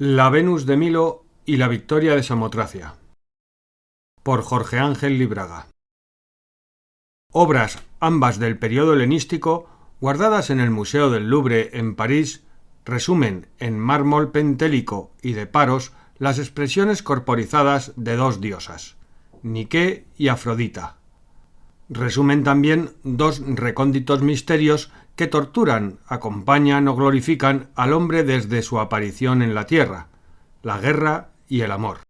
La Venus de Milo y la victoria de Samotracia, por Jorge Ángel Libraga. Obras ambas del periodo helenístico, guardadas en el Museo del Louvre en París, resumen en mármol pentélico y de Paros las expresiones corporizadas de dos diosas, Nike y Afrodita. Resumen también dos recónditos misterios que torturan, acompañan o glorifican al hombre desde su aparición en la tierra, la guerra y el amor.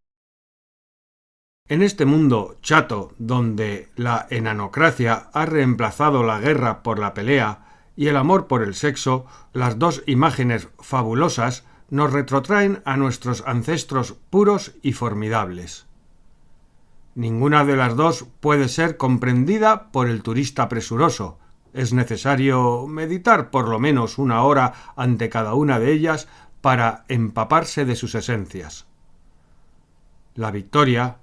En este mundo chato, donde la enanocracia ha reemplazado la guerra por la pelea y el amor por el sexo, las dos imágenes fabulosas nos retrotraen a nuestros ancestros puros y formidables. Ninguna de las dos puede ser comprendida por el turista presuroso. Es necesario meditar por lo menos una hora ante cada una de ellas para empaparse de sus esencias. La victoria,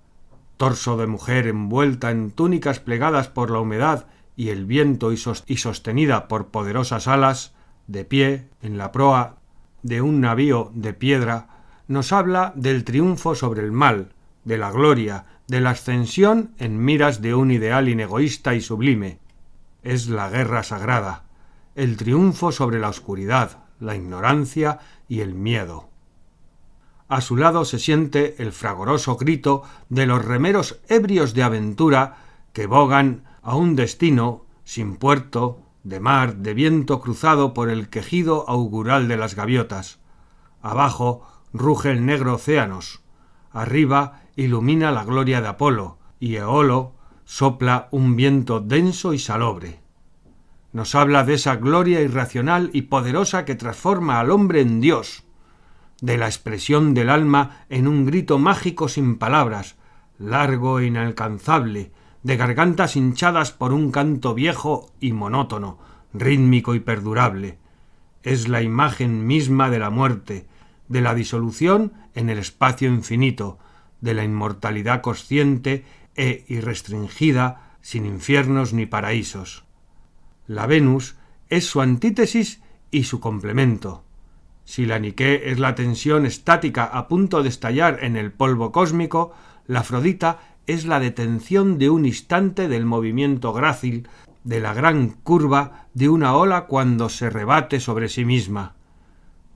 torso de mujer envuelta en túnicas plegadas por la humedad y el viento y sostenida por poderosas alas, de pie en la proa de un navío de piedra, nos habla del triunfo sobre el mal, de la gloria, de la ascensión en miras de un ideal inegoísta y sublime. Es la guerra sagrada, el triunfo sobre la oscuridad, la ignorancia y el miedo. A su lado se siente el fragoroso grito de los remeros ebrios de aventura que bogan a un destino sin puerto, de mar, de viento cruzado por el quejido augural de las gaviotas. Abajo ruge el negro océanos. Arriba ilumina la gloria de Apolo, y Eolo sopla un viento denso y salobre. Nos habla de esa gloria irracional y poderosa que transforma al hombre en Dios, de la expresión del alma en un grito mágico sin palabras, largo e inalcanzable, de gargantas hinchadas por un canto viejo y monótono, rítmico y perdurable. Es la imagen misma de la muerte, de la disolución en el espacio infinito, de la inmortalidad consciente e irrestringida, sin infiernos ni paraísos. La Venus es su antítesis y su complemento. Si la Nike es la tensión estática a punto de estallar en el polvo cósmico, la Afrodita es la detención de un instante del movimiento grácil, de la gran curva de una ola cuando se rebate sobre sí misma.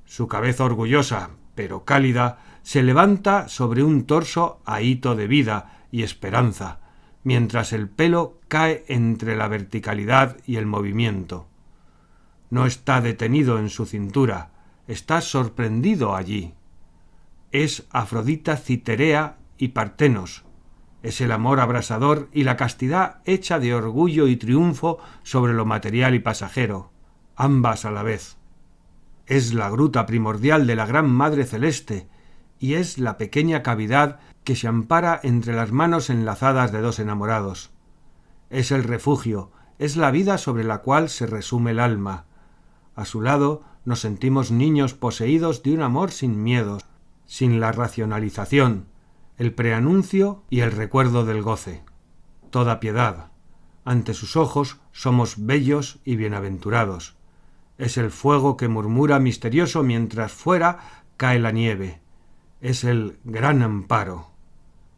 Su cabeza orgullosa, pero cálida, se levanta sobre un torso ahito de vida y esperanza, mientras el pelo cae entre la verticalidad y el movimiento. No está detenido en su cintura, está sorprendido allí. Es Afrodita Citerea y Partenos. Es el amor abrasador y la castidad hecha de orgullo y triunfo sobre lo material y pasajero, ambas a la vez. Es la gruta primordial de la Gran Madre Celeste y es la pequeña cavidad que se ampara entre las manos enlazadas de dos enamorados. Es el refugio, es la vida sobre la cual se resume el alma. A su lado nos sentimos niños poseídos de un amor sin miedos, sin la racionalización, el preanuncio y el recuerdo del goce. Toda piedad. Ante sus ojos somos bellos y bienaventurados. Es el fuego que murmura misterioso mientras fuera cae la nieve. Es el gran amparo.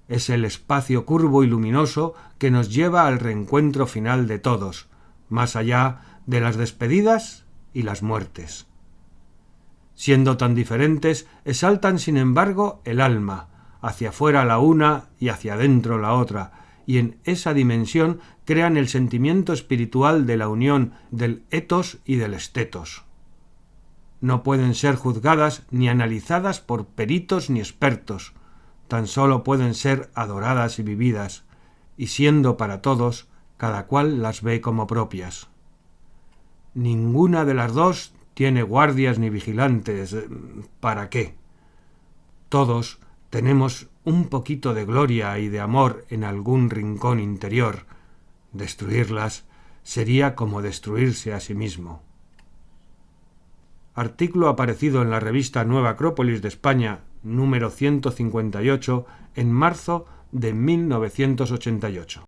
Es el espacio curvo y luminoso que nos lleva al reencuentro final de todos, más allá de las despedidas y las muertes. Siendo tan diferentes, exaltan sin embargo el alma, hacia afuera la una y hacia adentro la otra, y en esa dimensión crean el sentimiento espiritual de la unión del etos y del estetos. No pueden ser juzgadas ni analizadas por peritos ni expertos, tan solo pueden ser adoradas y vividas, y siendo para todos, cada cual las ve como propias. Ninguna de las dos tiene guardias ni vigilantes. ¿Para qué? Todos tenemos un poquito de gloria y de amor en algún rincón interior. Destruirlas sería como destruirse a sí mismo. Artículo aparecido en la revista Nueva Acrópolis de España, número 158, en marzo de 1988.